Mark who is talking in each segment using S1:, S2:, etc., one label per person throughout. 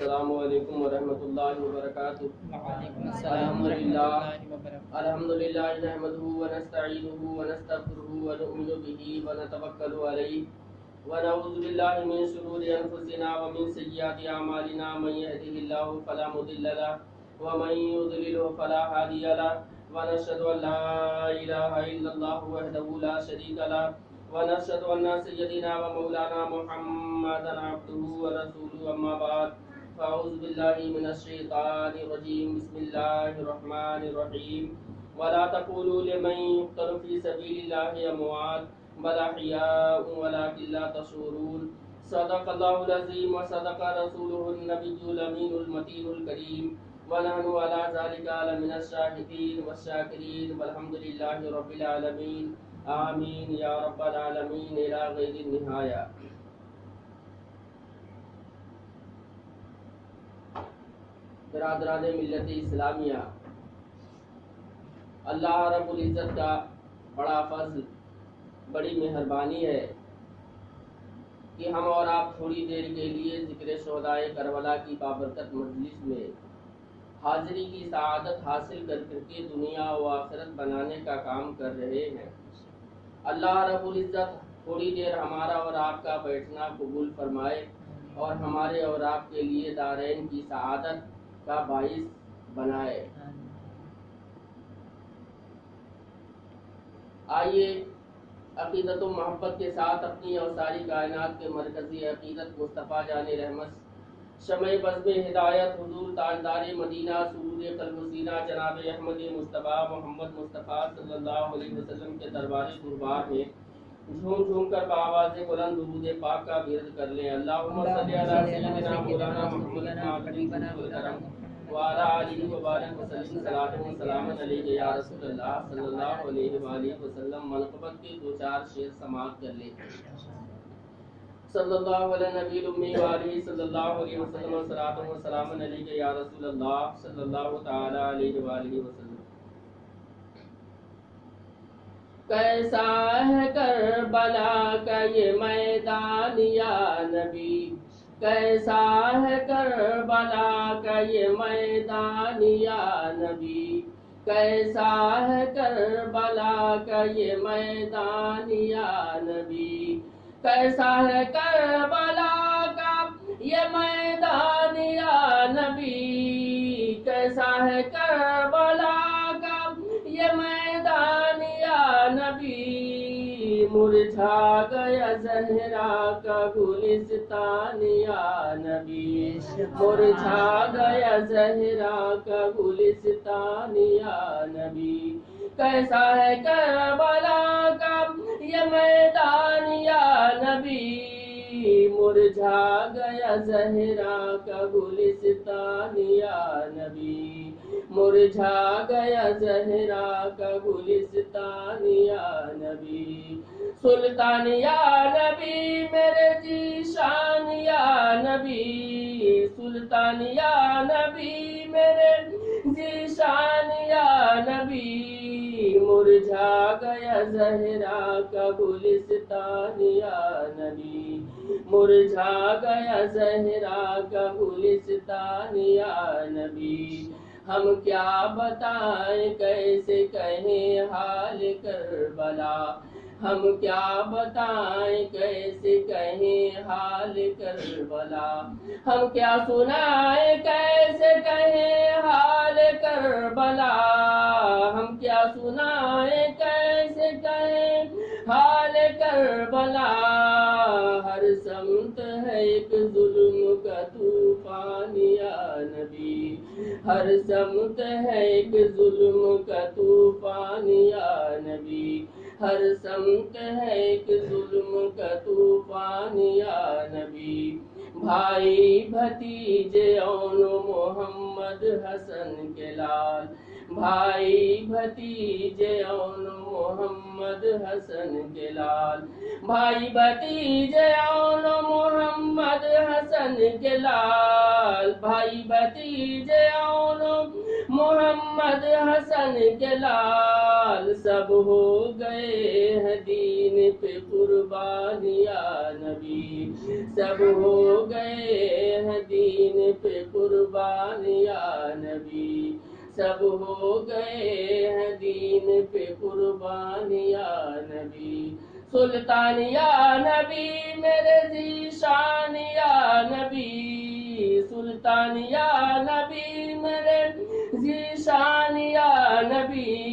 S1: السلام علیکم ورحمۃ اللہ وبرکاتہ۔
S2: وعلیکم السلام ورحمۃ اللہ وبرکاتہ۔
S1: الحمدللہ نحمده ونستعینه ونستغفره ونؤمن به ونتوکل علیہ ونعوذ باللہ من شرور انفسنا ومن سیئات اعمالنا، من یهده اللہ فلا مضل له ومن یضلل فلا هادی له، ونشهد ان لا الہ الا اللہ وحدہ لا شریک له، ونشهد ان سیدنا ومولانا محمدا عبده ورسوله، اما بعد فاعوذ باللہ من الشیطان الرجیم، بسم اللہ الرحمن الرحیم، ولا تقولوا لمن يقتل في سبيل الله اموات بل احياء ولكن لا تشعرون، صدق الله العظیم وصدق رسوله النبی الامین المتین الکریم، ونحن على ذلك من الشاهدین والشاکرین، والحمد للہ رب العالمین، آمین یا رب العالمین الی غیر النہایہ۔ برادران ملت اسلامیہ، اللہ رب العزت کا بڑا فضل، بڑی مہربانی ہے کہ ہم اور آپ تھوڑی دیر کے لیے ذکر شہدائے کربلا کی بابرکت مجلس میں حاضری کی سعادت حاصل کر کے دنیا و آخرت بنانے کا کام کر رہے ہیں۔ اللہ رب العزت تھوڑی دیر ہمارا اور آپ کا بیٹھنا قبول فرمائے اور ہمارے اور آپ کے لیے دارین کی سعادت کا باعث بنائے۔ آئیے عقیدت و محبت کے ساتھ اپنی اور ساری کائنات کے مرکزی عقیدت مصطفیٰ جان رحمت، شمع بزم ہدایت، حضور تاجدار مدینہ، سرور قلب و سینہ جناب احمد مصطفیٰ محمد مصطفیٰ صلی اللہ علیہ وسلم کے دربار دربار میں جھوم جھوم کر بآواز بلند درود پاک کا ورد کر لیں۔ اللہم صلی علی سیدنا مولانا محمد وعلی آلہ وبارک وسلم، صلاۃ و سلام علیک یا رسول اللہ صلی اللہ علیہ وآلہ وسلم۔ منقبت کے دو چار شعر سماعت کر لیں۔ صلی اللہ علیہ نبی الامی وآلہ صلی اللہ علیہ وسلم، صلاۃ و سلام علیک یا رسول اللہ صلی اللہ تعالی علیہ وآلہ وسلم۔ کیسا ہے کربلا کا یہ میدان یا نبی، کیسا ہے کربلا کا یہ میدان یا نبی، کیسا ہے کربلا کا یہ میدان یا نبی، کیسا ہے کربلا کا یہ میدان یا نبی، کیسا ہے کربلا کا یہ میدان یا نبی، مرجھا گیا زہرا کا گلستان یا نبی، مرجھا گیا زہرا کا گلستان یا نبی، کیسا ہے کربلا کا یہ میدان یا نبی، مرجھا گیا زہرا کا گلستان یا نبی، مرجھا گیا زہرا کا گلستان یا نبی، سلطان یا نبی میرے ذیشان یا نبی، سلطان یا نبی میرے ذیشان یا نبی، مرجھا گیا زہرا کا گلستان یا نبی، مرجھا گیا زہرا کا گلستان یا نبی، ہم کیا بتائیں کیسے کہیں حال کربلا، ہم کیا بتائیں کیسے کہیں حال کربلا، ہم کیا سنائیں کیسے کہیں حال کربلا، ہم کیا سنائیں کیسے کہیں حال کربلا، ہر سمت ہے ایک ظلم کا طوفان یا نبی، ہر سمت ہے ایک ظلم کا طوفان یا نبی، ہر سمت ہے ایک ظلم کا طوفان یا نبی، بھائی بھتیجے اون محمد حسن کے لال، بھائی بھتیجے اون محمد حسن کے لال، بھائی بھتیجے اون محمد حسن کے لال، بھائی بھتیجے اون محمد حسن کے لال، اقبال سب ہو گئے ہیں دین پہ قربان یا نبی، سب ہو گئے ہیں دین پہ قربان یا نبی، سب ہو گئے ہیں دین پہ قربان یا نبی، سلطان یا نبی میرے ذیشان یا نبی، سلطان یا نبی میرے ذیشان یا نبی،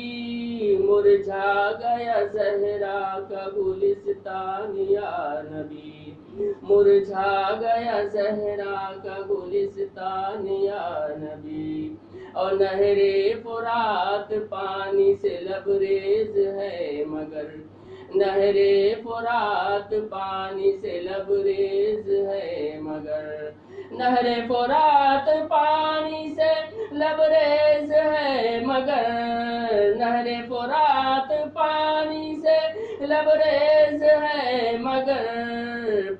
S1: مرجھا گیا زہرا کا گلستان یا نبی، مرجھا گیا زہرا کا گلستان یا نبی، اور نہر فرات پانی سے لبریز ہے مگر، نہر فرات پانی سے لبریز ہے مگر، نہر فرات پانی سے لبریز ہے مگر، نہر فرات پانی سے لبریز ہے مگر،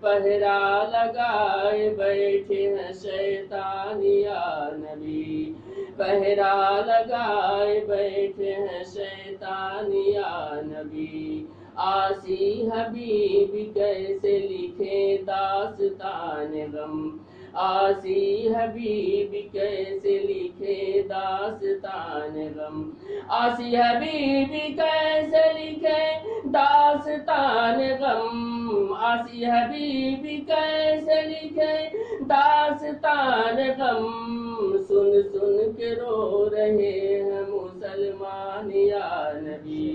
S1: پہرا لگائے بیٹھے ہیں شیطان یا نبی، پہرا لگائے بیٹھے ہیں شیطان یا نبی، آسی حبیب کیسے لکھے داستان غم، آسی حبیب کیسے لکھے داستان غم، آسی حبیب کیسے لکھے داستان غم، آسی حبیب کیسے لکھے داستان غم، سن سن کے رو رہے ہیں مسلمان یا نبی،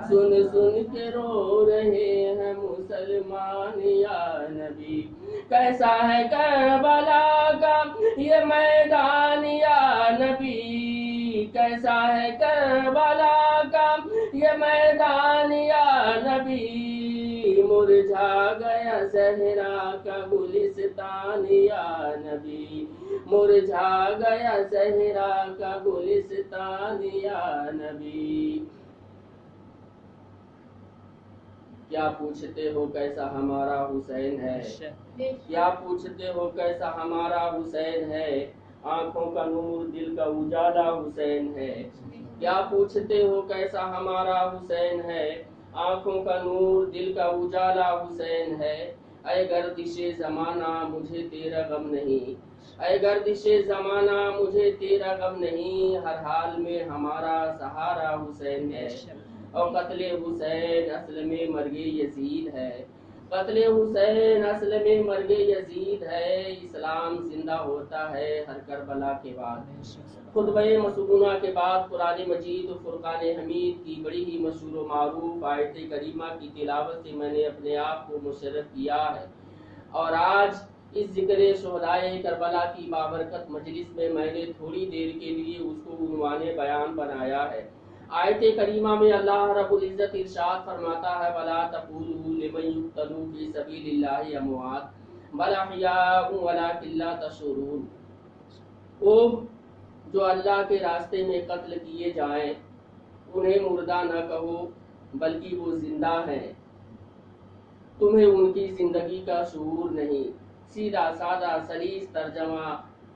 S1: سن سن کے رو رہے ہیں مسلمان یا نبی، کیسا ہے کربلا کا یہ میدان یا نبی، کیسا ہے کربلا کا یہ میدان یا نبی، مرجھا گیا زہرا کا گلستان یا نبی، مرجھا گیا زہرا کا گلستان یا نبی، کیا پوچھتے ہو کیسا ہمارا حسین ہے، کیا پوچھتے ہو کیسا ہمارا حسین ہے، آنکھوں کا نور دل کا اجالا حسین ہے، کیا پوچھتے ہو کیسا ہمارا حسین ہے، آنکھوں کا نور دل کا اجالا حسین ہے، اے گردش زمانہ مجھے تیرا غم نہیں، اے گردش زمانہ مجھے تیرا غم نہیں، ہر حال میں ہمارا سہارا حسین ہے، اور قتل حسین اصل میں مرگ یزید ہے، قتل حسین اصل میں مرگ یزید ہے، اسلام زندہ ہوتا ہے ہر کربلا کے بعد، خطبہ مسعونہ کے بعد قرآن مجید و فرقان حمید کی بڑی ہی مشہور و معروف آیت کریمہ کی تلاوت سے میں نے اپنے آپ کو مشرف کیا ہے، اور آج اس ذکر شہدائے کربلا کی بابرکت مجلس میں میں نے تھوڑی دیر کے لیے اس کو عنوان بیان بنایا ہے۔ آیت کریمہ میں اللہ رب العزت ارشاد فرماتا ہے وَلَا تَقُولُوا لِمَن يُقْتَلُ فِي سَبِيلِ اللَّهِ أَمْوَاتٌ بَلْ أَحْيَاءٌ وَلَٰكِن لَّا تَشْعُرُونَ، وہ جو اللہ کے راستے میں قتل کیے جائیں انہیں مردہ نہ کہو بلکہ وہ زندہ ہیں، تمہیں ان کی زندگی کا شعور نہیں۔ سیدھا سادہ سلیس ترجمہ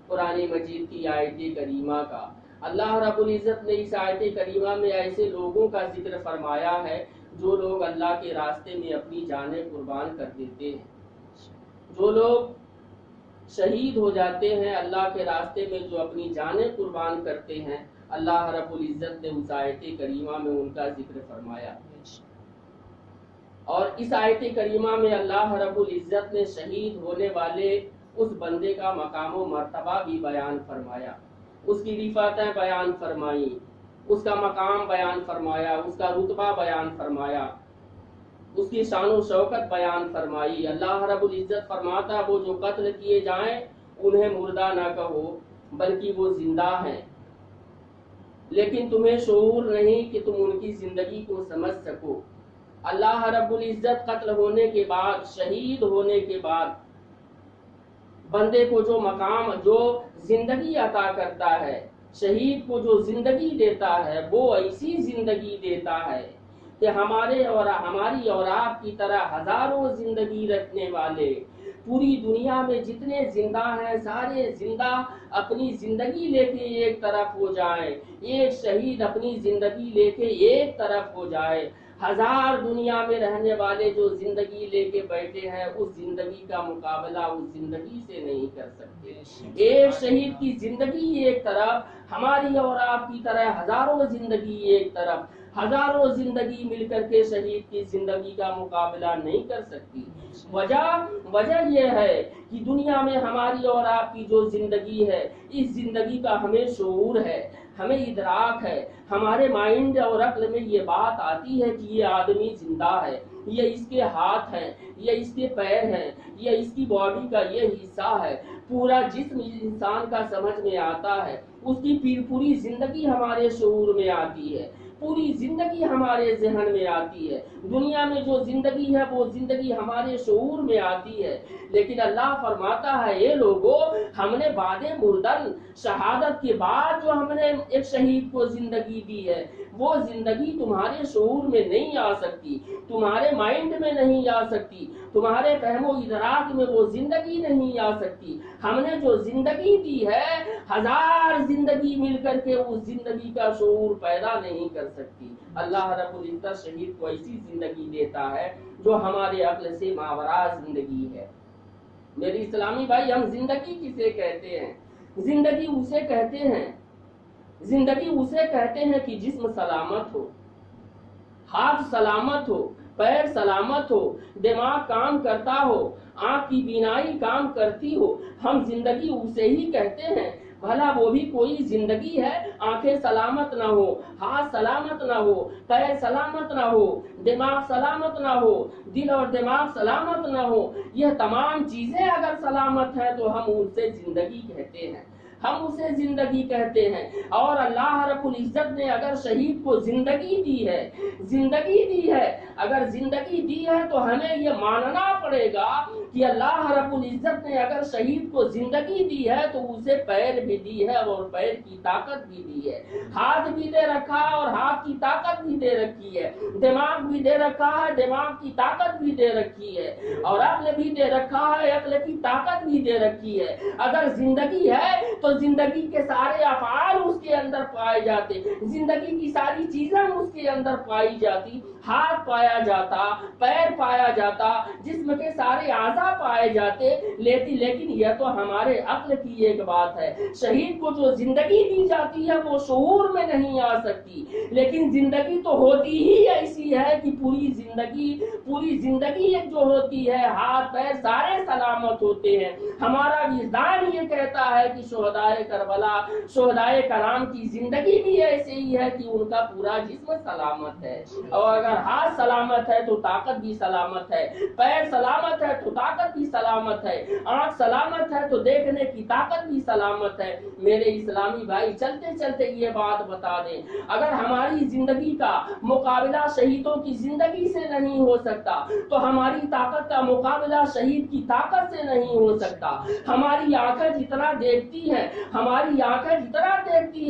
S1: قرآن مجید کی آیت کریمہ کا۔ اللہ رب العزت نے اس آیت کریمہ میں ایسے لوگوں کا ذکر فرمایا ہے جو لوگ اللہ کے راستے میں اپنی جانیں قربان کر دیتے ہیں، جو لوگ شہید ہو جاتے ہیں اللہ کے راستے میں، جو اپنی جانیں قربان کرتے ہیں، اللہ رب العزت نے اس آیت کریمہ میں ان کا ذکر فرمایا۔ اور اس آیت کریمہ میں اللہ رب العزت نے شہید ہونے والے اس بندے کا مقام و مرتبہ بھی بیان فرمایا، اس کی رفعتیں بیان فرمائی، اس کا مقام بیان فرمایا، اس کا رتبہ بیان فرمایا، اس کی شان و شوکت بیان فرمائی۔ اللہ رب العزت فرماتا وہ جو قتل کیے جائیں انہیں مردہ نہ کہو بلکہ وہ زندہ ہیں، لیکن تمہیں شعور نہیں کہ تم ان کی زندگی کو سمجھ سکو۔ اللہ رب العزت قتل ہونے کے بعد، شہید ہونے کے بعد بندے کو جو مقام، جو زندگی عطا کرتا ہے، شہید کو جو زندگی دیتا ہے وہ ایسی زندگی دیتا ہے کہ ہمارے اور ہماری اور آپ کی طرح ہزاروں زندگی رکھنے والے، پوری دنیا میں جتنے زندہ ہیں سارے زندہ اپنی زندگی لے کے ایک طرف ہو جائیں، ایک شہید اپنی زندگی لے کے ایک طرف ہو جائے، ہزار دنیا میں رہنے والے جو زندگی لے کے بیٹھے ہیں اس زندگی کا مقابلہ اس زندگی سے نہیں کر سکتے۔ ایک شہید کی زندگی ایک طرف، ہماری اور آپ کی طرح ہزاروں زندگی ایک طرف، ہزاروں زندگی مل کر کے شہید کی زندگی کا مقابلہ نہیں کر سکتی۔ وجہ یہ ہے کہ دنیا میں ہماری اور آپ کی جو زندگی ہے اس زندگی کا ہمیں شعور ہے، ہمیں ادراک ہے، ہمارے مائنڈ اور عقل میں یہ بات آتی ہے کہ یہ آدمی زندہ ہے، یہ اس کے ہاتھ ہیں، یہ اس کے پیر ہیں، یہ اس کی باڈی کا یہ حصہ ہے، پورا جسم انسان کا سمجھ میں آتا ہے، اس کی پوری زندگی ہمارے شعور میں آتی ہے، پوری زندگی ہمارے ذہن میں آتی ہے، دنیا میں جو زندگی ہے وہ زندگی ہمارے شعور میں آتی ہے۔ لیکن اللہ فرماتا ہے اے لوگو، ہم نے بعد مردن شہادت کے بعد جو ہم نے ایک شہید کو زندگی دی ہے وہ زندگی تمہارے شعور میں نہیں آ سکتی، تمہارے مائنڈ میں نہیں آ سکتی، تمہارے فہم و ادراک میں وہ زندگی نہیں آ سکتی۔ ہم نے جو زندگی دی ہے ہزار زندگی مل کر کے اس زندگی کا شعور پیدا نہیں کر سکتی۔ اللہ رب العزت شہید کو ایسی زندگی دیتا ہے جو ہمارے عقل سے ماوراء زندگی ہے۔ میری اسلامی بھائی، ہم زندگی کسے کہتے ہیں؟ زندگی اسے کہتے ہیں کہ جسم سلامت ہو، ہاتھ سلامت ہو، پیر سلامت ہو، دماغ کام کرتا ہو، آنکھ کی بینائی کام کرتی ہو، ہم زندگی اسے ہی کہتے ہیں۔ بھلا وہ بھی کوئی زندگی ہے؟ آنکھیں سلامت نہ ہو، ہاتھ سلامت نہ ہو، پیر سلامت نہ ہو، دماغ سلامت نہ ہو، دل اور دماغ سلامت نہ ہو، یہ تمام چیزیں اگر سلامت ہیں تو ہم اسے زندگی کہتے ہیں، ہم اسے زندگی کہتے ہیں۔ اور اللہ رب العزت نے اگر شہید کو زندگی دی ہے، اگر زندگی دی ہے تو ہمیں یہ ماننا پڑے گا کہ اللہ رب العزت نے اگر شہید کو زندگی دی ہے تو اسے پیر بھی دی ہے اور پیر کی طاقت بھی دی ہے، ہاتھ بھی دے رکھا ہے اور ہاتھ کی طاقت بھی دے رکھی ہے، دماغ بھی دے رکھا ہے، دماغ کی طاقت بھی دے رکھی ہے، اور عقل بھی دے رکھا ہے، عقل کی طاقت بھی دے رکھی ہے۔ اگر زندگی ہے تو زندگی کے سارے افعال اس کے اندر پائے جاتے، زندگی کی ساری چیزیں اس کے اندر پائی جاتی، ہاتھ پایا جاتا، پیر پایا جاتا، جسم کے سارے اعضاء پائے جاتے۔ لیکن یہ تو ہمارے عقل کی ایک بات ہے، شہید کو جو زندگی دی جاتی ہے وہ شعور میں نہیں آ سکتی، لیکن زندگی تو ہوتی ہی ایسی ہے کہ پوری زندگی ایک جو ہوتی ہے، ہاتھ پیر سارے سلامت ہوتے ہیں۔ ہمارا وجدان یہ کہتا ہے کہ شہدائے کربلا، شہدائے کرام کی زندگی بھی ایسے ہی ہے کہ ان کا پورا جسم سلامت ہے، اور اگر ہاتھ سلامت ہے تو طاقت بھی سلامت ہے، پیر سلامت ہے تو طاقت بھی سلامت ہے، آنکھ سلامت ہے تو دیکھنے کی طاقت بھی سلامت ہے۔ میرے اسلامی بھائی، چلتے چلتے یہ بات بتا دیں، اگر ہماری زندگی کا مقابلہ شہیدوں کی زندگی سے نہیں ہو سکتا تو ہماری طاقت کا مقابلہ شہید کی طاقت سے نہیں ہو سکتا۔ ہماری آنکھیں جتنا دیکھتی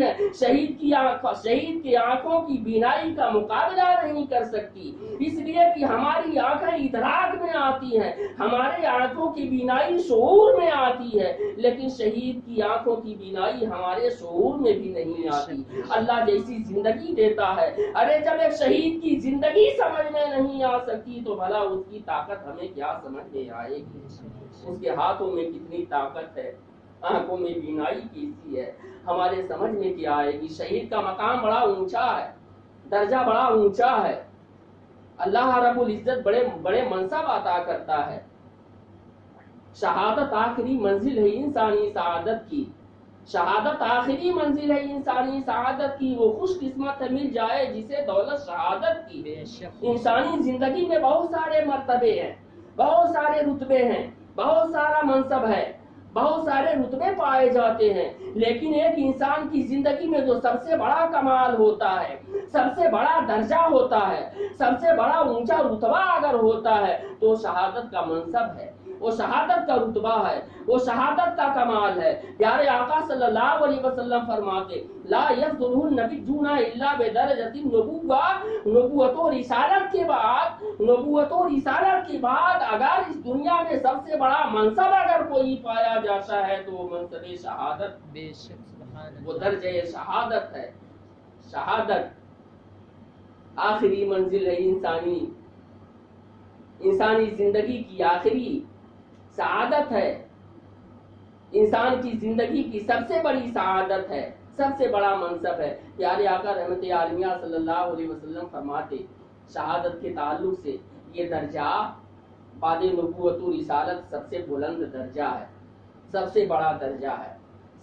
S1: ہیں، شہید کی آنکھوں کی بینائی کا مقابلہ نہیں کر سکتی، اس لیے کہ ہماری آنکھیں ادراک میں آتی ہیں، ہمارے آنکھوں کی بینائی شعور میں آتی ہے، لیکن شہید کی آنکھوں کی بینائی ہمارے شعور میں بھی نہیں آتی۔ اللہ جیسی زندگی دیتا ہے، ارے جب ایک شہید کی زندگی سمجھ میں نہیں آ سکتی تو بھلا اس کی طاقت ہمیں کیا سمجھ میں آئے گی؟ اس کے ہاتھوں میں کتنی طاقت ہے، آنکھوں میں بینائی کیسی ہے، ہمارے سمجھ میں کیا آئے گی؟ شہید کا مقام بڑا اونچا ہے، درجہ بڑا اونچا ہے، اللہ رب العزت بڑے منصب عطا کرتا ہے۔ شہادت آخری منزل ہے انسانی سعادت کی، شہادت آخری منزل ہے انسانی سعادت کی، وہ خوش قسمت مل جائے جسے دولت شہادت کی۔ انسانی زندگی میں بہت سارے مرتبے ہیں، بہت سارے رتبے ہیں، بہت سارا منصب ہے، بہت سارے رتبے پائے جاتے ہیں، لیکن ایک انسان کی زندگی میں جو سب سے بڑا کمال ہوتا ہے، سب سے بڑا درجہ ہوتا ہے، سب سے بڑا اونچا رتبہ اگر ہوتا ہے تو شہادت کا منصب ہے۔ وہ شہادت کا رتبہ ہے، وہ شہادت کا کمال ہے۔ پیارے آقا صلی اللہ علیہ وسلم فرماتے لا یفضلہ النبیون الا بدرجۃ النبوہ، نبوت و رسالت کے بعد اگر اس دنیا میں سب سے بڑا منصب اگر کوئی پایا جاتا ہے تو وہ منصب شہادت،
S2: بے شک سبحان اللہ،
S1: وہ درجہ شہادت ہے۔ شہادت آخری منزل ہے انسانی زندگی کی آخری سعادت ہے، انسان کی زندگی کی سب سے بڑی سعادت ہے، سب سے بڑا منصب ہے۔ پیارے آقا رحمت عالمیہ صلی اللہ علیہ وسلم فرماتے شہادت کے تعلق سے یہ درجہ بعد نبوت و رسالت سب سے بلند درجہ ہے، سب سے بڑا درجہ ہے،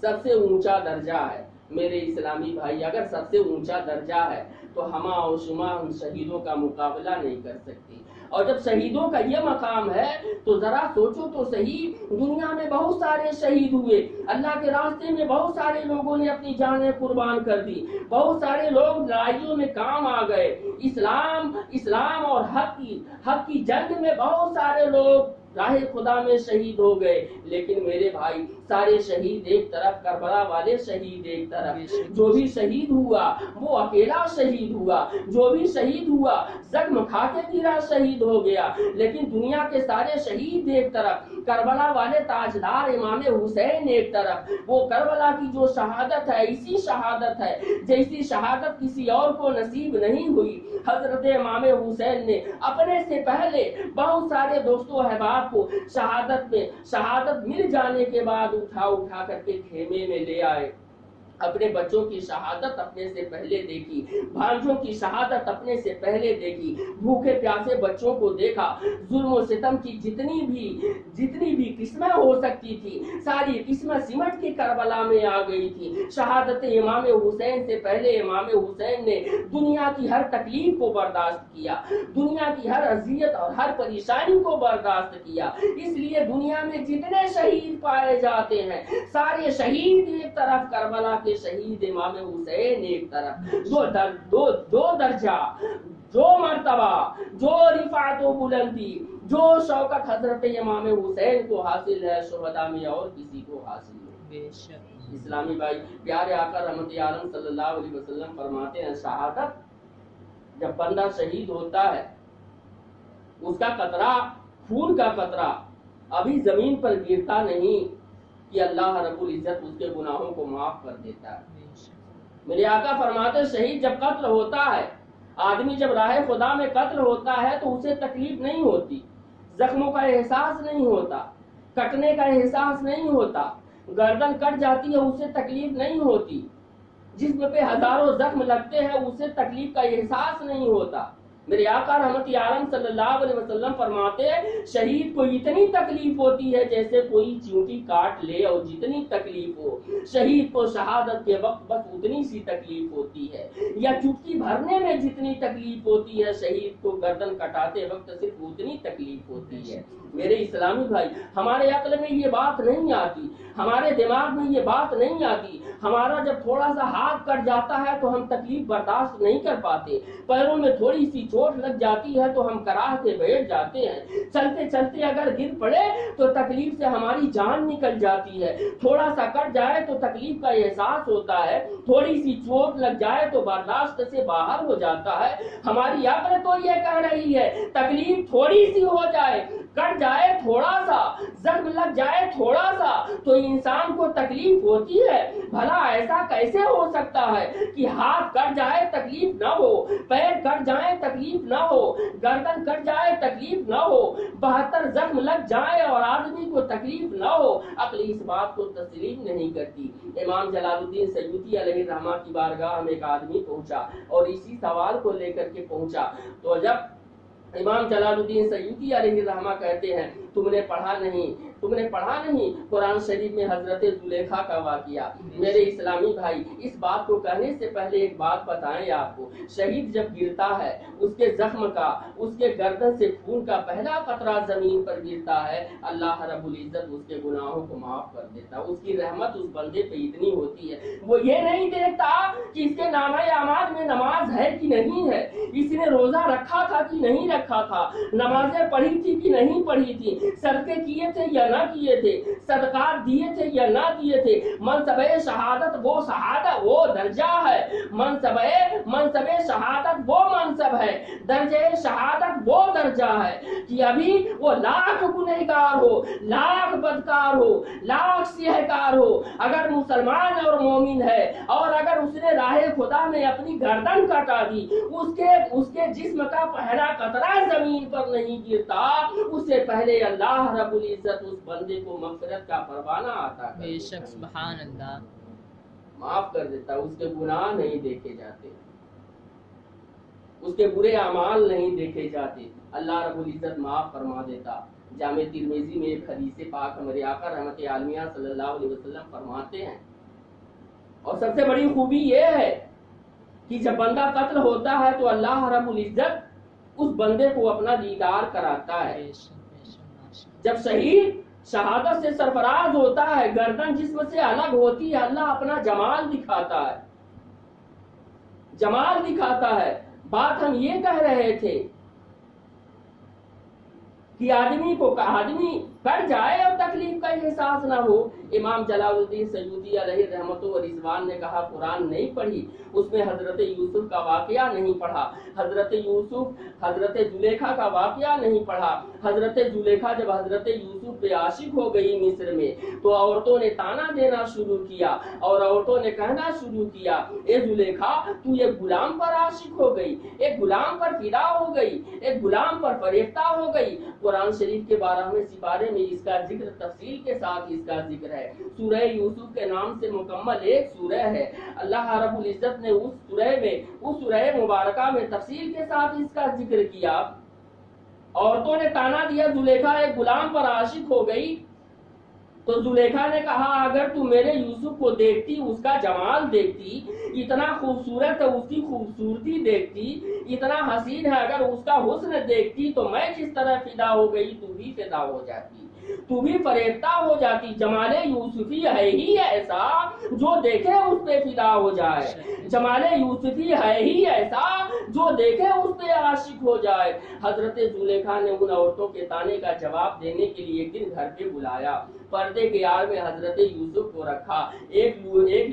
S1: سب سے اونچا درجہ ہے۔ میرے اسلامی بھائی، اگر سب سے اونچا درجہ ہے تو ہما و شما ان شہیدوں کا مقابلہ نہیں کر سکتے۔ اور جب شہیدوں کا یہ مقام ہے تو ذرا سوچو تو صحیح، دنیا میں بہت سارے شہید ہوئے، اللہ کے راستے میں بہت سارے لوگوں نے اپنی جانیں قربان کر دی، بہت سارے لوگ لڑائیوں میں کام آ گئے، اسلام اور حق کی جنگ میں بہت سارے لوگ راہ خدا میں شہید ہو گئے، لیکن میرے بھائی سارے شہید ایک طرف، کربلا والے شہید ایک طرف۔ جو بھی شہید ہوا وہ اکیلا شہید ہوا، جو بھی شہید ہوا زخم کھا کے گرا شہید ہو گیا، لیکن دنیا کے سارے شہید ایک طرف، کربلا والے تاجدار امام حسین ایک طرف۔ وہ کربلا کی جو شہادت ہے ایسی شہادت ہے جیسی شہادت کسی اور کو نصیب نہیں ہوئی۔ حضرت امام حسین نے اپنے سے پہلے بہت سارے دوستوں احباب کو شہادت مل جانے کے بعد اٹھا کر کے خیمے میں لے آئے۔ اپنے بچوں کی شہادت اپنے سے پہلے دیکھی، بھانجوں کی شہادت اپنے سے پہلے دیکھی، بھوکے پیاسے بچوں کو دیکھا، ظلم و ستم کی جتنی بھی قسمیں ہو سکتی تھی ساری قسمیں سمٹ کے کربلا میں آ گئی تھی۔ شہادت امام حسین سے پہلے امام حسین نے دنیا کی ہر تکلیف کو برداشت کیا، دنیا کی ہر اذیت اور ہر پریشانی کو برداشت کیا۔ اس لیے دنیا میں جتنے شہید پائے جاتے ہیں سارے شہید ایک طرف، کربلا کے شہید امام حسین ایک طرف۔ دو درجہ، جو مرتبہ، جو رفعت و بلندی، جو شوکت حضرت امام حسین کو حاصل ہے شہداء میں اور کسی کو حاصل نہیں۔
S2: بے شک
S1: اسلامی بھائی، پیارے آقا رحمت عالم صلی اللہ علیہ وسلم فرماتے ہیں شہادت جب بندہ شہید ہوتا ہے اس کا قطرہ، خون کا قطرہ ابھی زمین پر گرتا نہیں کہ اللہ رب العزت اس کے گناہوں کو معاف کر دیتا ہے۔ میرے آقا فرماتے شہید جب قتل ہوتا ہے، آدمی جب راہ خدا میں قتل ہوتا ہے تو اسے تکلیف نہیں ہوتی، زخموں کا احساس نہیں ہوتا، کٹنے کا احساس نہیں ہوتا، گردن کٹ جاتی ہے اسے تکلیف نہیں ہوتی، جسم پہ ہزاروں زخم لگتے ہیں اسے تکلیف کا احساس نہیں ہوتا۔ میرے آقا رحمت عالم صلی اللہ علیہ وسلم فرماتے شہید کو اتنی تکلیف ہوتی ہے جیسے کوئی چیونٹی کاٹ لے، اور جتنی تکلیف ہو شہید کو شہادت کے وقت بس اتنی سی تکلیف ہوتی ہے، یا چٹکی بھرنے میں جتنی تکلیف ہوتی ہے شہید کو گردن کٹاتے وقت صرف اتنی تکلیف ہوتی ہے۔ میرے اسلامی بھائی، ہمارے عقل میں یہ بات نہیں آتی، ہمارے دماغ میں یہ بات نہیں آتی۔ ہمارا جب تھوڑا سا ہاتھ کٹ جاتا ہے تو ہم تکلیف برداشت نہیں کر پاتے، پیروں میں تھوڑی سی چوٹ لگ جاتی ہے تو ہم کراہ کے بیٹھ جاتے ہیں، چلتے چلتے اگر گر پڑے تو تکلیف سے ہماری جان نکل جاتی ہے، تھوڑا سا کٹ جائے تو تکلیف کا احساس ہوتا ہے، تھوڑی سی چوٹ لگ جائے تو برداشت سے باہر ہو جاتا ہے۔ ہماری عقل تو یہ کہہ رہی ہے تکلیف تھوڑی سی ہو جائے، کٹ جائے تھوڑا سا، زخم لگ جائے تھوڑا سا تو انسان کو تکلیف ہوتی ہے۔ بھلا ایسا کیسے ہو سکتا ہے کہ ہاتھ کٹ جائے تکلیف نہ ہو، پیر کٹ جائے تکلیف نہ ہو، گردن کٹ جائے تکلیف نہ ہو، 72 زخم لگ جائے اور آدمی کو تکلیف نہ ہو؟ عقل اس بات کو تسلیم نہیں کرتی۔ امام جلال الدین سیوطی علیہ الرحمہ کی بارگاہ میں ایک آدمی پہنچا اور اسی سوال کو لے کر کے پہنچا، تو جب امام جلال الدین سیوطی علیہ الرحمہ کہتے ہیں تم نے پڑھا نہیں تم نے پڑھا نہیں قرآن شریف میں حضرت زلیخا کا واقعہ؟ میرے اسلامی بھائی، اس بات کو کہنے سے پہلے ایک بات بتائیں آپ کو، شہید جب گرتا ہے اس کے زخم کا، اس کے گردن سے خون کا پہلا قطرہ زمین پر گرتا ہے، اللہ رب العزت اس کے گناہوں کو معاف کر دیتا ہے۔ اس کی رحمت اس بندے پہ اتنی ہوتی ہے، وہ یہ نہیں دیکھتا کہ اس کے نامہ اعمال میں نماز ہے کہ نہیں ہے، اس نے روزہ رکھا تھا کہ نہیں رکھا تھا، نمازیں پڑھی تھی کہ نہیں پڑھی تھی، صدقے کیے تھے یا نہ کیے تھے، صدقات دیے تھے یا نہ دیے تھے۔ منصب شہادت وہ درجہ ہے، منصب شہادت وہ منصب ہے، درجہ شہادت وہ درجہ ہے کہ ابھی وہ لاکھ گنہگار ہو، لاکھ بدکار ہو، لاکھ سیہکار ہو، اگر مسلمان اور مومن ہے اور اگر اس نے راہ خدا میں اپنی گردن کٹا دی، اس کے جسم کا پہلا قطرہ زمین پر نہیں گرتا، اس سے پہلے اللہ رب العزت اس بندے کو مغفرت کا پروانہ عطا کر
S2: بے شک سبحان اللہ،
S1: معاف کر دیتا، اس کے گناہ نہیں دیکھے جاتے، اس کے برے اعمال نہیں دیکھے جاتے، اللہ رب العزت معاف فرما دیتا۔ جامع ترمذی میں ایک حدیث پاک ہمارے آقا رحمت عالمیہ صلی اللہ علیہ وسلم فرماتے ہیں، اور سب سے بڑی خوبی یہ ہے کہ جب بندہ قتل ہوتا ہے تو اللہ رب العزت اس بندے کو اپنا دیدار کراتا ہے۔ جب شہید شہادت سے سرفراز ہوتا ہے، گردن جسم سے الگ ہوتی ہے، اللہ اپنا جمال دکھاتا ہے، جمال دکھاتا ہے۔ بات ہم یہ کہہ رہے تھے کہ آدمی کٹ جائے اور تکلیف کا احساس نہ ہو۔ امام جلال الدین سیوطی علیہ رحمت و رضوان نے کہا قرآن نہیں پڑھی، اس میں حضرت یوسف کا واقعہ نہیں پڑھا، حضرت زلیخا کا واقعہ نہیں پڑھا۔ حضرت زلیخا جب حضرت یوسف پہ عاشق ہو گئی مصر میں تو عورتوں نے تانا دینا شروع کیا اور عورتوں نے کہنا شروع کیا، اے زلیخا تو یہ غلام پر عاشق ہو گئی، ایک غلام پر فدا ہو گئی، ایک غلام پر فریفتہ ہو گئی۔ قرآن شریف کے 12ویں سپارے میں اس کا ذکر تفصیل کے ساتھ اس کا ذکر ہے۔ سورہ یوسف کے نام سے مکمل ایک سورہ ہے، اللہ رب العزت نے اس سورہ مبارکہ میں تفصیل کے ساتھ اس کا ذکر کیا۔ عورتوں نے تانا دیا زلیخا ایک غلام پر عاشق ہو گئی، تو زلیخا نے کہا اگر تو میرے یوسف کو دیکھتی، اس کا جمال دیکھتی، اتنا خوبصورت ہے، اس کی خوبصورتی دیکھتی، اتنا حسین ہے، اگر اس کا حسن دیکھتی تو میں جس طرح فدا ہو گئی تو بھی فدا ہو جاتی، تو بھی فریفتہ ہو جاتی۔ جمال یوسفی ہے ہی ایسا جو دیکھے اس پہ فدا ہو جائے، جمال یوسفی ہے ہی ایسا جو دیکھے اس پہ عاشق ہو جائے۔ حضرت زلیخا نے ان عورتوں کے تانے کا جواب دینے کے لیے ایک دن گھر پہ بلایا، پردے کے آڑ میں حضرت یوسف کو رکھا، ایک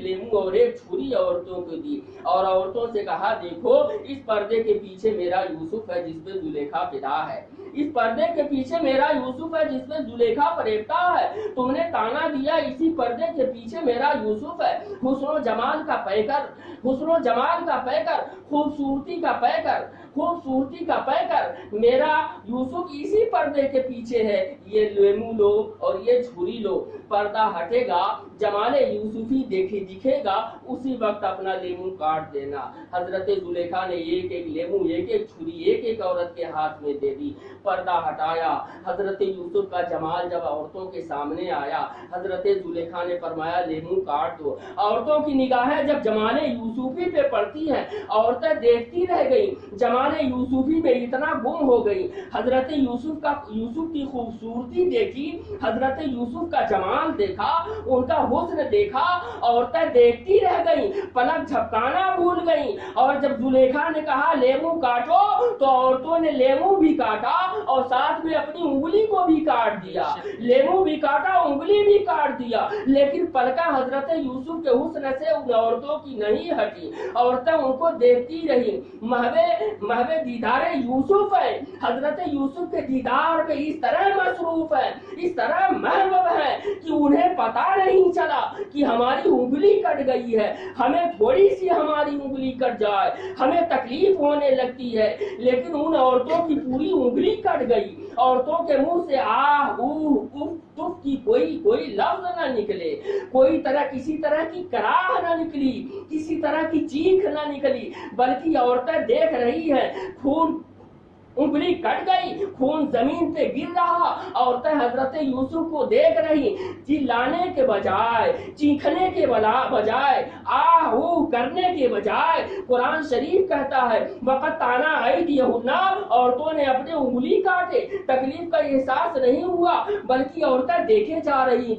S1: لیمو اور ایک چھری عورتوں کو دی اور عورتوں سے کہا دیکھو اس پردے کے پیچھے میرا یوسف ہے جس پہ زلیخا فدا ہے، اس پردے کے پیچھے میرا یوسف ہے جس پہ زلیخا فریفتہ ہے، تم نے تانا دیا اسی پردے کے پیچھے میرا یوسف ہے، حسن و جمال کا پیکر، حسن و جمال کا پیکر، خوبصورتی کا پیکر، خوبصورتی کا پیکر میرا یوسف اسی پردے کے پیچھے ہے، یہ لیمو لو اور یہ چھری لو، پردہ ہٹے گا جمال یوسفی دکھے گا، اسی وقت اپنا لیمو کاٹ دینا۔ حضرت زلیخا نے ایک ایک لیمو، ایک ایک چھری ایک ایک عورت کے ہاتھ میں دے دی، پردہ ہٹایا۔ حضرت یوسف کا جمال جب عورتوں کے سامنے آیا، حضرت زلیخا نے فرمایا لیمو کاٹ دو۔ عورتوں کی نگاہیں جب جمال یوسفی پہ پڑتی ہیں، عورتیں دیکھتی رہ گئی، جمال یوسفی میں اتنا گم ہو گئی۔ حضرت یوسف کی خوبصورتی دیکھی، حضرت یوسف کا جمال دیکھا، ان کا حسن دیکھا، عورتیں دیکھتی رہ گئیں، پلک جھپکانا بھول گئیں، اور جب زلیخا نے کہا لیمو کاٹو تو عورتوں نے لیمو بھی کاٹا اور ساتھ میں اپنی انگلی کو بھی کاٹ دیا، لیمو بھی کاٹا انگلی بھی کاٹ دیا، لیکن پلکاں حضرت یوسف کے حسن سے ان عورتوں کی نہیں ہٹی، عورتیں ان کو دیکھتی رہی۔ محو دیدار یوسف ہے، حضرت یوسف کے دیدار پہ اس طرح مصروف ہے، اس طرح محبوب ہے کہ انہیں پتا نہیں چلا کہ ہماری انگلی کٹ گئی ہے، ہمیں تھوڑی سی ہماری انگلی کٹ جائے ہمیں تکلیف ہونے لگتی ہے، لیکن ان عورتوں کی پوری انگلی کٹ گئی۔ عورتوں کے منہ سے آہ اوہ اف تف کی کوئی لفظ نہ نکلے، کسی طرح کی کراہ نہ نکلی، کسی طرح کی چیخ نہ نکلی، بلکہ عورتیں دیکھ رہی ہیں انگلی کٹ گئی، خون زمین پہ گر رہا، عورتیں حضرت یوسف کو دیکھ رہی، چلانے کے بجائے، چیخنے کے بجائے، آہ اوہ کرنے کے بجائے قرآن شریف کہتا ہے وَقَطَّعْنَا أَيْدِيَهُنَّ، عورتوں نے اپنے انگلی کاٹے، تکلیف کا احساس نہیں ہوا، بلکہ عورتیں دیکھے جا رہی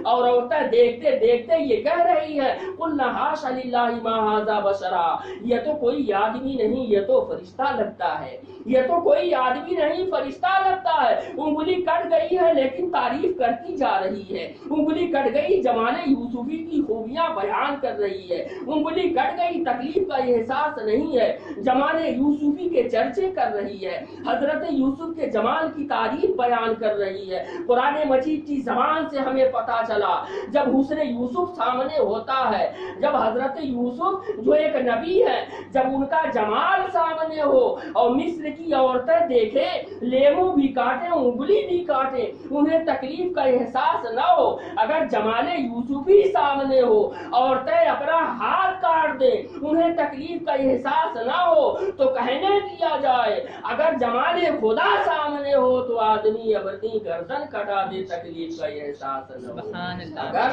S1: اور عورتیں دیکھتے دیکھتے یہ کہہ رہی ہے قُلْنَا حَاشَ لِلَّهِ مَا هَذَا بَشَرًا، یہ تو کوئی آدمی نہیں، یہ تو فرشتہ لگتا ہے، یہ تو کوئی آدمی نہیں، فرشتہ لگتا ہے۔ انگلی کٹ گئی ہے لیکن تعریف کرتی جا رہی ہے، انگلی کٹ گئی جمال یوسفی کی خوبیاں بیان کر رہی ہے، انگلی کٹ گئی تکلیف کا احساس نہیں ہے، جمال یوسفی کے چرچے کر رہی ہے، حضرت یوسف کے جمال کی تعریف بیان کر رہی ہے۔ قرآن مجید کی زبان سے ہمیں پتا چلا جب حسن یوسف سامنے ہوتا ہے، جب حضرت یوسف جو ایک نبی ہے، جب ان کا جمال سامنے ہو اور مصر کی عورتیں دیکھے، لیمو بھی کاٹے، انگلی بھی کاٹے، انہیں تکلیف کا احساس نہ ہو، اگر جمال یوسفی سامنے ہو، عورتیں اپنا ہاتھ کاٹ دیں، انہیں تکلیف کا احساس نہ ہو، تو کہنے دیا جائے اگر جمال خدا سامنے ہو تو آدمی اپنی گردن کٹا دے، تکلیف کا احساس نہ ہو۔
S2: سبحان اللہ،
S1: اگر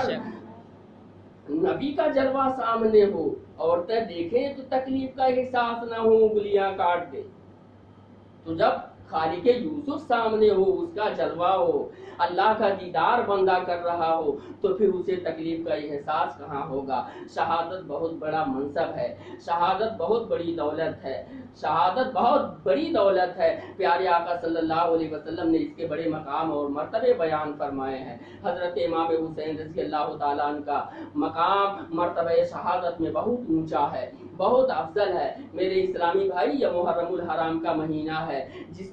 S1: نبی کا جلوہ سامنے ہو، عورتیں دیکھیں تو تکلیف کا احساس نہ ہو، انگلیاں کاٹ دے، تو جب خالق یوسف سامنے ہو، اس کا جلوہ ہو، اللہ کا دیدار بندہ کر رہا ہو، تو پھر اسے تکلیف کا احساس کہاں ہوگا؟ شہادت بہت بڑا منصب ہے، شہادت بہت بڑی دولت ہے، شہادت بہت بڑی دولت ہے۔ پیارے آقا صلی اللہ علیہ وسلم نے اس کے بڑے مقام اور مرتبے بیان فرمائے ہیں۔ حضرت امام حسین رضی اللہ تعالیٰ عنہ کا مقام مرتبہ شہادت میں بہت اونچا ہے، بہت افضل ہے۔ میرے اسلامی بھائی، یہ محرم الحرام کا مہینہ ہے جس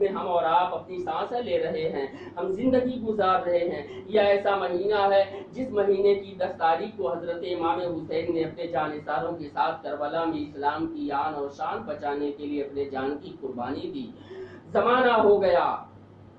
S1: میں ہم اور آپ اپنی سانسیں لے رہے ہیں، ہم زندگی گزار رہے ہیں۔ یہ ایسا مہینہ ہے جس مہینے کی 10 تاریخ کو حضرت امام حسین نے اپنے جانثاروں کے ساتھ کربلا میں اسلام کی آن اور شان بچانے کے لیے اپنے جان کی قربانی دی۔ زمانہ ہو گیا،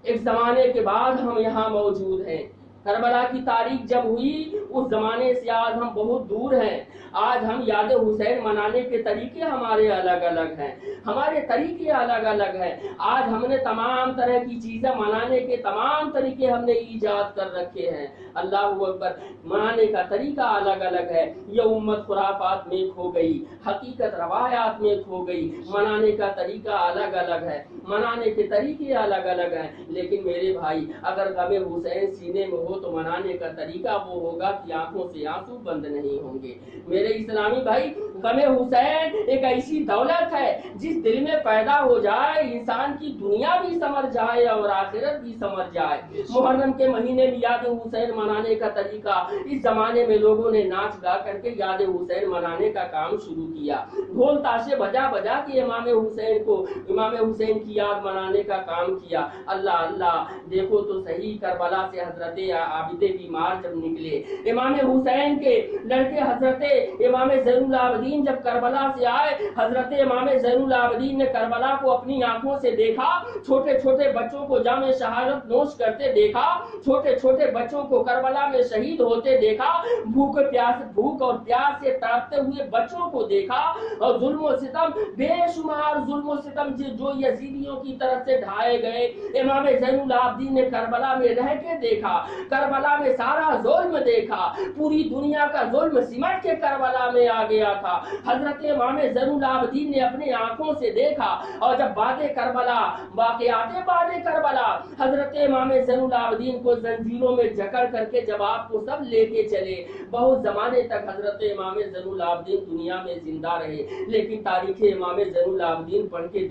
S1: ایک زمانے کے بعد ہم یہاں موجود ہیں۔ کربلا کی تاریخ جب ہوئی، اس زمانے سے آج ہم بہت دور ہیں۔ آج ہم یاد حسین منانے کے طریقے ہمارے الگ الگ ہیں، ہمارے طریقے الگ الگ ہیں۔ آج ہم نے تمام طرح کی چیزیں منانے کے تمام طریقے ہم نے ایجاد کر رکھے ہیں۔ اللہ اکبر، منانے کا طریقہ الگ الگ ہے۔ یہ امت خرافات میں کھو گئی، حقیقت روایات میں کھو گئی، منانے کا طریقہ الگ الگ ہے، منانے کے طریقے الگ الگ ہیں۔ لیکن میرے بھائی، اگر غم حسین سینے میں ہو تو منانے کا طریقہ وہ ہوگا کہ آنکھوں سے آنسو بند نہیں ہوں گے۔ میرے اسلامی بھائی، غم حسین ایک ایسی دولت ہے جس دل میں پیدا ہو جائے، انسان کی دنیا بھی سمر جائے اور آخرت بھی سمر جائے۔ محرم کے مہینے میں یاد حسین منانے کا طریقہ، اس زمانے میں لوگوں نے ناچ گا کر کے یاد حسین منانے کا کام شروع کیا، ڈھول تاشے بجا بجا کے امام حسین کی یاد منانے کا کام کیا۔ اللہ اللہ، دیکھو تو صحیح، کربلا سے حضرت عابد بیمار جب نکلے، امام حسین کے لڑکے حضرت امام زین العابدین جب کربلا سے آئے، حضرت امام زین العابدین نے کربلا کو اپنی آنکھوں سے دیکھا، چھوٹے چھوٹے بچوں کو جام شہادت نوش کرتے دیکھا، چھوٹے چھوٹے بچوں کو کربلا میں شہید ہوتے دیکھا، بھوک اور پیاس سے تڑپتے ہوئے بچوں کو دیکھا، اور ظلم و ستم، بے شمار ظلم و ستم جو یزیدیوں کی طرف سے ڈھائے گئے، امام زین العابدین نے کربلا میں رہ کے دیکھا، کربلا میں سارا ظلم دیکھا، پوری دنیا کا ظلم سمٹ کے کربلا میں آ گیا تھا۔ حضرت امام زین العابدین نے اپنی آنکھوں سے دیکھا، اور جب باتیں کربلا، واقعات کربلا، حضرت امام زین العابدین کو زنجیروں میں جکڑ کر کے جب آپ کو سب لے کے چلے، بہت زمانے تک حضرت امام زین العابدین دنیا میں زندہ رہے۔ لیکن تاریخ امام زین العابدین پڑھ کے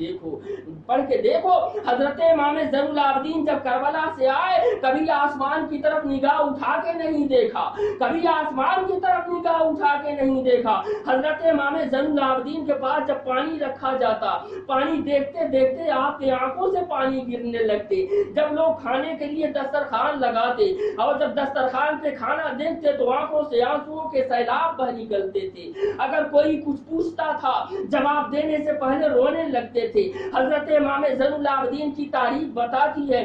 S1: دیکھو، حضرت امام زین العابدین جب کربلا سے آئے، کبھی آسمان کی طرف نگاہ اٹھا کے نہیں دیکھا، کبھی آسمان کی طرف نگاہ اٹھا کے نہیں دیکھا۔ حضرت امام زین العابدین کے پاس جب پانی رکھا جاتا، پانی دیکھتے دیکھتے آپ کی آنکھوں سے پانی گرنے لگتے۔ جب لوگ کھانے کے لیے دسترخوان لگاتے اور جب دسترخوان پہ کھانا دیکھتے تو آنکھوں سے آنسوؤں کے سیلاب بہ نکلتے تھے۔ اگر کوئی کچھ پوچھتا تھا، جواب دینے سے پہلے رونے لگتے تھے۔ حضرت امام زین العابدین کی تعریف بتاتی ہے،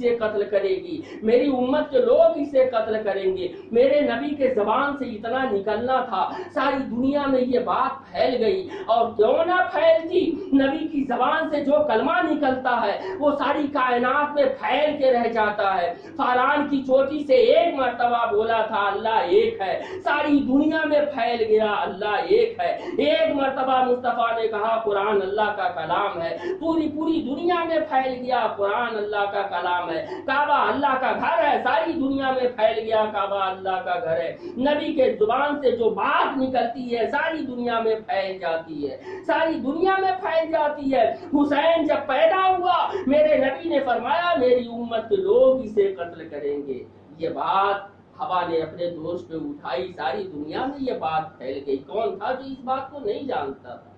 S1: اسے قتل کرے گی، میری امت کے لوگ اسے قتل کریں گے۔ میرے نبی کے زبان سے اتنا نکلنا تھا، ساری دنیا میں یہ بات پھیل گئی، اور کیوں نہ پھیلتی، نبی کی زبان سے جو کلمہ نکلتا ہے وہ ساری کائنات میں پھیل کے رہ جاتا ہے۔ فاران کی چوٹی سے ایک مرتبہ بولا تھا اللہ ایک ہے، ساری دنیا میں پھیل گیا اللہ ایک ہے۔ ایک مرتبہ مصطفیٰ نے کہا قرآن اللہ کا کلام ہے، پوری دنیا میں پھیل گیا قرآن اللہ کا کلام ہے۔ کعبہ اللہ کا گھر ہے، ساری دنیا میں پھیل گیا کعبہ اللہ کا گھر ہے۔ نبی کے زبان سے جو بات نکلتی ہے ساری دنیا میں پھیل جاتی ہے، ساری دنیا میں پھیل جاتی ہے۔ حسین جب پیدا ہوا میرے نبی نے فرمایا میری امت کے لوگ اسے قتل کریں گے۔ یہ بات ہوا نے اپنے دوست پہ اٹھائی، ساری دنیا میں یہ بات پھیل گئی۔ کون تھا جو اس بات کو نہیں جانتا تھا؟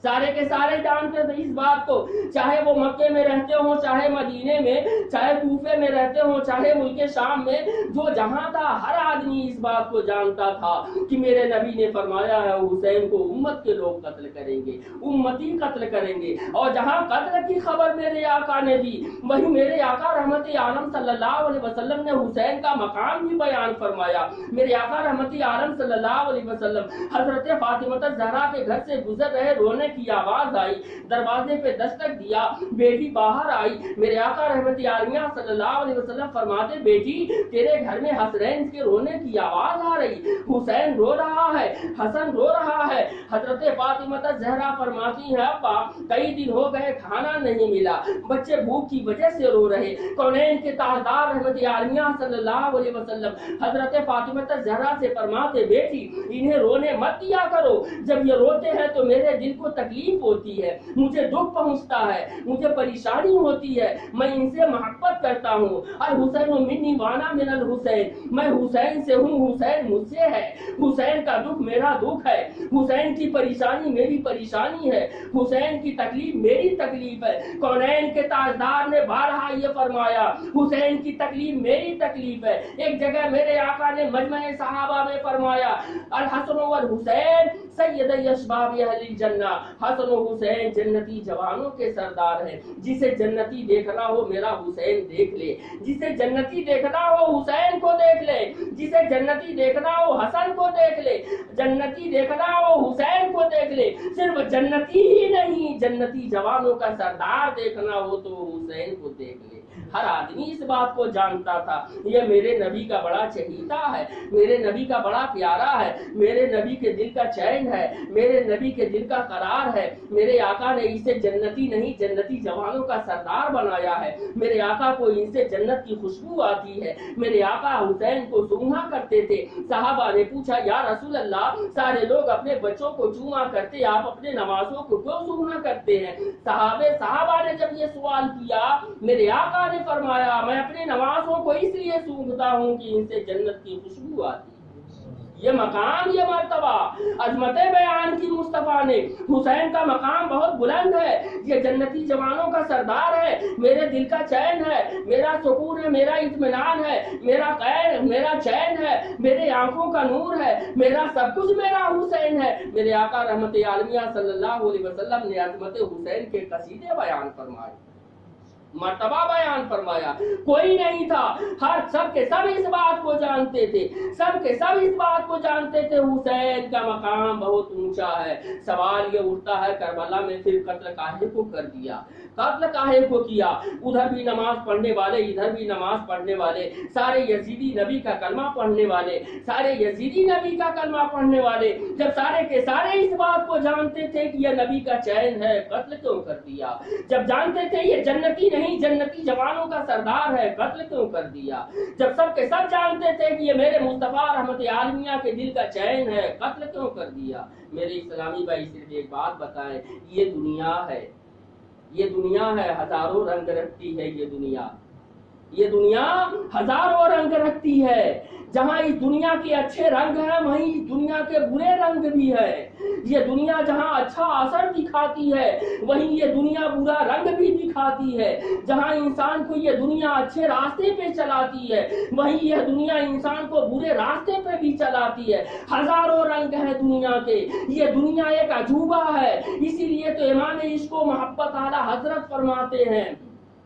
S1: سارے کے سارے جانتے تھے اس بات کو، چاہے وہ مکے میں رہتے ہوں، چاہے مدینے میں، چاہے کوفے میں رہتے ہوں، چاہے ملک شام میں، جو جہاں تھا ہر آدمی اس بات کو جانتا تھا کہ میرے نبی نے فرمایا ہے حسین کو امت کے لوگ قتل کریں گے، امتی قتل کریں گے۔ اور جہاں قتل کی خبر میرے آقا نے دی، وہی میرے آقا رحمت عالم صلی اللہ علیہ وسلم نے حسین کا مقام بھی بیان فرمایا۔ میرے آقا رحمت عالم صلی اللہ علیہ وسلم حضرت فاطمہ الزہرا کے گھر سے گزر رہے، رونے کی آواز آئی، دروازے پہ دستک دیا، بیٹی باہر آئی۔ میرے آقا رحمت عالیہ صلی اللہ علیہ وسلم فرماتے بیٹی تیرے گھر میں حسنین کے رونے کی آواز آ رہی، حسین رو رہا ہے، حسن رو رہا ہے۔ حضرت فاطمہ الزہرا فرماتی ہیں ابا کئی دن ہو گئے کھانا نہیں ملا، بچے بھوک کی وجہ سے رو رہے۔ کونین کے تاجدار رحمت عالیہ صلی اللہ علیہ وسلم حضرت فاطمہ الزہرا سے فرماتے بیٹی انہیں رونے مت دیا کرو، جب یہ روتے ہیں تو میرے دل کو تکلیف ہوتی ہے، مجھے دکھ پہنچتا ہے، مجھے پریشانی ہوتی ہے، میں ان سے محبت کرتا ہوں۔ اور حسین منی وانا من الحسین، میں حسین سے ہوں، حسین مجھ سے ہے، حسین کا دکھ میرا دکھ ہے، حسین کی پریشانی میری پریشانی ہے، حسین کی تکلیف میری تکلیف ہے۔ کونین کے تاجدار نے بارہا یہ فرمایا حسین کی تکلیف میری تکلیف ہے۔ ایک جگہ میرے آقا نے مجمع صحابہ میں فرمایا الحسن والحسین سید اشباب اہل الجنہ، حسن و حسین جنتی جوانوں کے سردار ہیں۔ جسے جنتی دیکھنا ہو میرا حسین دیکھ لے، جسے جنتی دیکھنا ہو حسین کو دیکھ لے، جسے جنتی دیکھنا ہو حسن کو دیکھ لے، جنتی دیکھنا ہو حسین کو دیکھ لے۔ صرف جنتی ہی نہیں، جنتی جوانوں کا سردار دیکھنا ہو تو حسین کو دیکھ لے۔ ہر آدمی اس بات کو جانتا تھا یہ میرے نبی کا بڑا چہیتا ہے، میرے نبی کا بڑا پیارا ہے، میرے نبی کے دل کا چین ہے، میرے نبی کے دل کا قرار ہے۔ میرے آقا نے اسے جنتی نہیں جنتی جوانوں کا سردار بنایا ہے۔ میرے آقا کو ان سے جنت کی خوشبو آتی ہے۔ میرے آقا حسین کو چوما کرتے تھے۔ صحابہ نے پوچھا یا رسول اللہ سارے لوگ اپنے بچوں کو چوما کرتے، آپ اپنے نوازوں کو کیوں چوما کرتے ہیں؟ صحابہ نے جب یہ سوال کیا میرے آقا نے فرمایا میں اپنے نوازوں کو اس لیے سونگتا ہوں کہ ان سے جنت کی خوشبو آتی ہے۔ یہ مقام، یہ مرتبہ عظمت بیان کی مصطفیٰ نے۔ حسین کا مقام بہت بلند ہے، یہ جنتی جوانوں کا سردار ہے، میرے دل کا چین ہے، میرا سکون ہے، میرا اطمینان ہے، میرا قید، میرا چین ہے، میرے آنکھوں کا نور ہے، میرا سب کچھ میرا حسین ہے۔ میرے آقا رحمت عالمیہ صلی اللہ علیہ وسلم نے عظمت حسین کے قصیدے بیان فرمائے، مرتبہ بیان فرمایا۔ کوئی نہیں تھا، ہر سب کے سب اس بات کو جانتے تھے، سب کے سب اس بات کو جانتے تھے حسین کا مقام بہت اونچا ہے۔ سوال یہ اٹھتا ہے کربلا میں پھر قتل کاہے کو کر دیا، قتل کاہے کو کیا؟ ادھر بھی نماز پڑھنے والے، ادھر بھی نماز پڑھنے والے، سارے یزیدی نبی کا کلمہ پڑھنے والے، سارے یزیدی نبی کا کلمہ پڑھنے والے، جب سارے کے سارے اس بات کو جانتے تھے کہ یہ نبی کا چین ہے، قتل کیوں کر دیا؟ جب جانتے تھے یہ جنتی نہیں جنتی جوانوں کا سردار ہے، قتل کیوں کر دیا؟ جب سب کے سب جانتے تھے کہ یہ میرے مصطفیٰ رحمت عالمیہ کے دل کا چین ہے، قتل کیوں کر دیا؟ میرے اسلامی بھائی صرف ایک بات بتائیں، یہ دنیا ہے، یہ دنیا ہے، ہزاروں رنگ رکھتی ہے، یہ دنیا ہزاروں رنگ رکھتی ہے۔ جہاں اس دنیا کے اچھے رنگ ہیں وہیں اس دنیا کے برے رنگ بھی ہے۔ یہ دنیا جہاں اچھا اثر دکھاتی ہے وہیں یہ دنیا برا رنگ بھی دکھاتی ہے۔ جہاں انسان کو یہ دنیا اچھے راستے پہ چلاتی ہے وہیں یہ دنیا انسان کو برے راستے پہ بھی چلاتی ہے۔ ہزاروں رنگ ہیں دنیا کے، یہ دنیا ایک عجوبہ ہے۔ اسی لیے تو امام عشق و محبت اعلیٰ حضرت فرماتے ہیں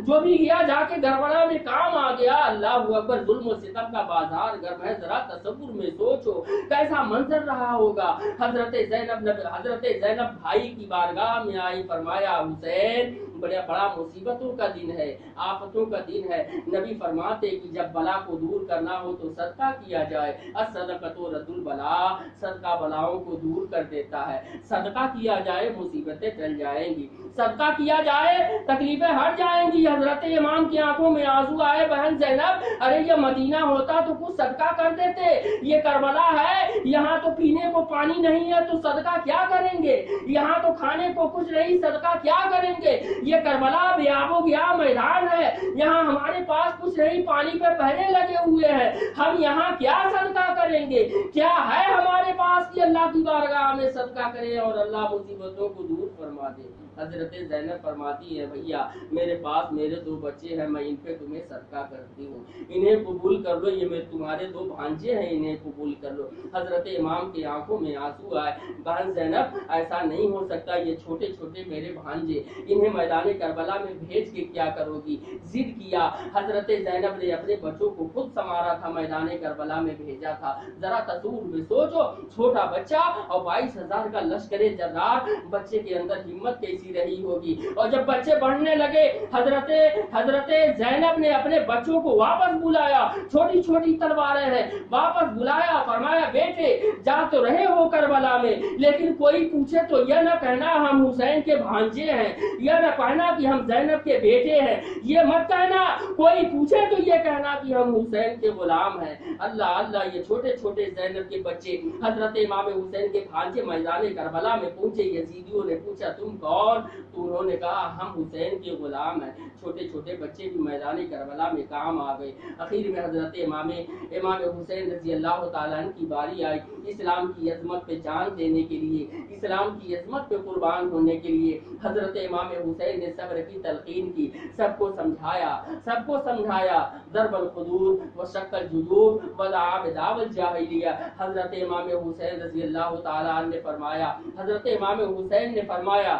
S1: جو بھی گیا جا کے کربلا میں کام آ گیا. اللہ اکبر، ظلم و ستم کا بازار گرم ہے. ذرا تصور میں سوچو کیسا منظر رہا ہوگا. حضرت زینب بھائی کی بارگاہ میں آئی، فرمایا حسین بڑا مصیبتوں کا دن ہے، آفتوں کا دن ہے. نبی فرماتے کہ جب بلا کو دور کرنا ہو تو صدقہ کیا جائے. الصدقۃ رد البلا، صدقہ بلاؤں کو دور کر دیتا ہے. صدقہ کیا جائے مصیبتیں ٹل جائیں گی، صدقہ کیا جائے تکلیفیں ہٹ جائیں گی. حضرت امام کی آنکھوں میں آنسو آئے. بہن زینب، ارے یہ مدینہ ہوتا تو کچھ صدقہ کر دیتے، یہ کربلا ہے، یہاں تو پینے کو پانی نہیں ہے تو صدقہ کیا کریں گے، یہاں تو کھانے کو کچھ نہیں، صدقہ کیا کریں گے. یہ کربلا بے آب و گیا میدان ہے، یہاں ہمارے پاس کچھ نہیں، پانی پہ پہرے لگے ہوئے ہیں، ہم یہاں کیا صدقہ کریں گے. کیا ہے ہمارے پاس کہ اللہ کی بارگاہ میں صدقہ کریں اور اللہ مصیبتوں کو دور فرما دے. حضرت زینب فرماتی ہے بھیا میرے پاس میرے 2 بچے ہیں، میں ان پہ تمہیں صدقہ کرتی ہوں، انہیں قبول کر لو، یہ تمہارے 2 بھانجے ہیں، انہیں قبول کر لو. حضرت امام کی آنکھوں میں آنسو آئے. بہن زینب ایسا نہیں ہو سکتا، یہ چھوٹے چھوٹے میرے بھانجے، انہیں میدان کربلا میں بھیج کے کیا کرو گی. ضد کیا. حضرت زینب نے اپنے بچوں کو خود سنوارا تھا، میدان کربلا میں بھیجا تھا. ذرا تصور میں سوچو، چھوٹا بچہ اور 22,000 کا لشکر جرار، بچے کے اندر ہمت کیسی رہی ہوگی. اور جب بچے بڑھنے لگے حضرت زینب نے اپنے بچوں کو واپس بلایا. چھوٹی چھوٹی تلواریں ہیں، واپس بلایا. فرمایا بیٹے جا تو رہے ہو کربلا میں، لیکن کوئی پوچھے تو یہ نہ کہنا ہم حسین کے بھانجے ہیں، یہ نہ کہنا کہ ہم زینب کے بیٹے ہیں، یہ مت کہنا. کوئی پوچھے تو یہ کہنا کہ ہم حسین کے غلام ہیں. اللہ اللہ، یہ چھوٹے چھوٹے زینب کے بچے حضرت امام حسین کے بھانجے میدان کربلا میں پہنچے. یزیدیوں نے پوچھا تم کون؟ تو انہوں نے کہا ہم حسین کے غلام ہیں. چھوٹے چھوٹے بچے بھی میدان کربلا میں کام آ گئے. اخیر میں حضرت امام حسین رضی اللہ تعالیٰ عنہ کی باری آئی، اسلام کی عظمت پہ جان دینے کے لیے، اسلام کی عظمت پہ قربان ہونے کے لیے. حضرت امام حسین نے صبر کی تلقین کی، سب کو سمجھایا. ضرب الخدود وشق الجیوب ودعا بدعوى الجاہلیہ. حضرت امام حسین رضی اللہ تعالیٰ عنہ نے فرمایا، حضرت امام حسین نے فرمایا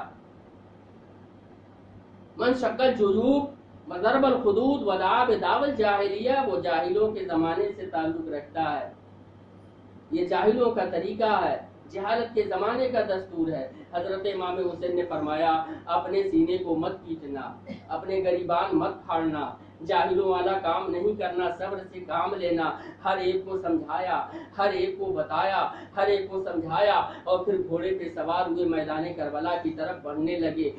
S1: من شق الجیوب وضرب الخدود ودعا بدعوى الجاہلیہ، وہ جاہلوں کے زمانے سے تعلق رکھتا ہے، یہ جاہلوں کا طریقہ ہے، جہالت کے زمانے کا دستور ہے. حضرت امام حسین نے فرمایا اپنے سینے کو مت پیٹنا، اپنے گریبان مت پھاڑنا، جاہلوں والا کام نہیں کرنا، صبر سے کام لینا. ہر ایک کو سمجھایا، ہر ایک کو بتایا، ہر ایک کو سمجھایا اور پھر گھوڑے پہ سوار ہوئے میدان کربلا کی طرف بڑھنے لگے.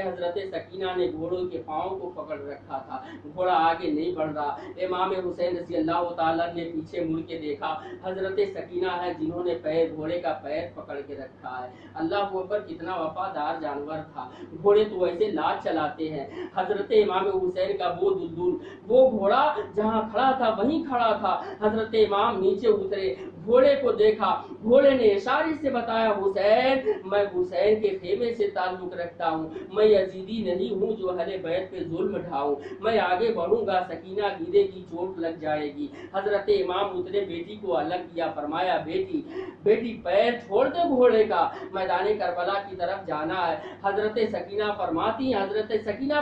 S1: حضرت سکینہ نے گھوڑوں کے پاؤں کو پکڑ رکھا تھا، گھوڑا آگے نہیں بڑھ رہا. امام حسین رضی اللہ تعالیٰ نے پیچھے مڑ کے دیکھا، حضرت سکینہ ہے جنہوں نے گھوڑے کا پیر پکڑ کے رکھا ہے. اللہ اکبر، کتنا وفادار جانور تھا. گھوڑے تو ایسے لاج چلاتے ہیں. حضرت امام حسین کا وہ دلدل، وہ گھوڑا جہاں کھڑا تھا وہیں کھڑا تھا. حضرت امام نیچے اترے، گھوڑے کو دیکھا، گھوڑے نے اشارے سے بتایا حسین میں حسین کے خیمے سے تعلق رکھتا ہوں، میں یزیدی نہیں ہوں جو اہل بیت پہ ظلم ڈھاؤں، میں آگے بڑھوں گا سکینہ گرے گی چوٹ لگ جائے گی. حضرت امام اترے، بیٹی کو الگ کیا، فرمایا بیٹی پیر چھوڑ دے گھوڑے کا، میدان کربلا کی طرف جانا ہے. حضرت سکینہ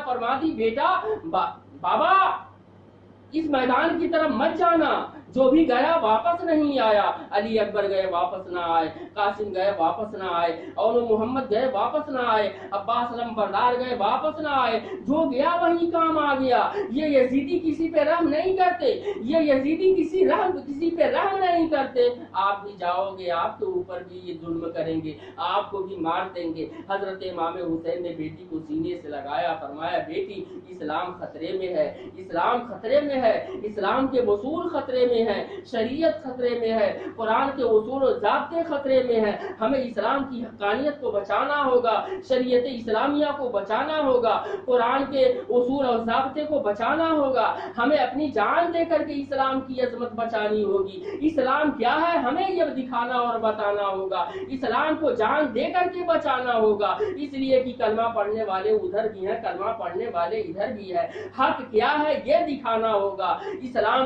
S1: فرماتی بیٹا بابا اس میدان کی طرف مت جانا، جو بھی گیا واپس نہیں آیا. علی اکبر گئے واپس نہ آئے، قاسم گئے واپس نہ آئے، اور محمد گئے واپس نہ آئے، عباس علم بردار گئے واپس نہ آئے. جو گیا وہیں کام آ گیا. یہ یزیدی کسی پہ رحم نہیں کرتے، یہ یزیدی کسی پہ رحم نہیں کرتے. آپ بھی جاؤ گے، آپ کے اوپر بھی یہ ظلم کریں گے، آپ کو بھی مار دیں گے. حضرت امام حسین نے بیٹی کو سینے سے لگایا، فرمایا بیٹی اسلام خطرے میں ہے، اسلام خطرے میں ہے، اسلام کے اصول خطرے میں ہے، شریعت خطرے میں ہے، قرآن کے اصول و ضابطے خطرے میں ہے. ہمیں اسلام کی حقانیت کو بچانا ہوگا، شریعت اسلامیہ کو بچانا ہوگا، قرآن کے اصول اور ضابطے کو بچانا ہوگا. ہمیں اپنی جان دے کر کے اسلام کی عظمت بچانی ہوگی. اسلام کیا ہے ہمیں یہ دکھانا اور بتانا ہوگا. اسلام کو جان دے کر کے بچانا ہوگا. اس لیے کہ کلمہ پڑھنے والے ادھر بھی ہیں، کلمہ پڑھنے والے ادھر بھی ہیں. حق کیا ہے یہ دکھانا ہوگا. اسلام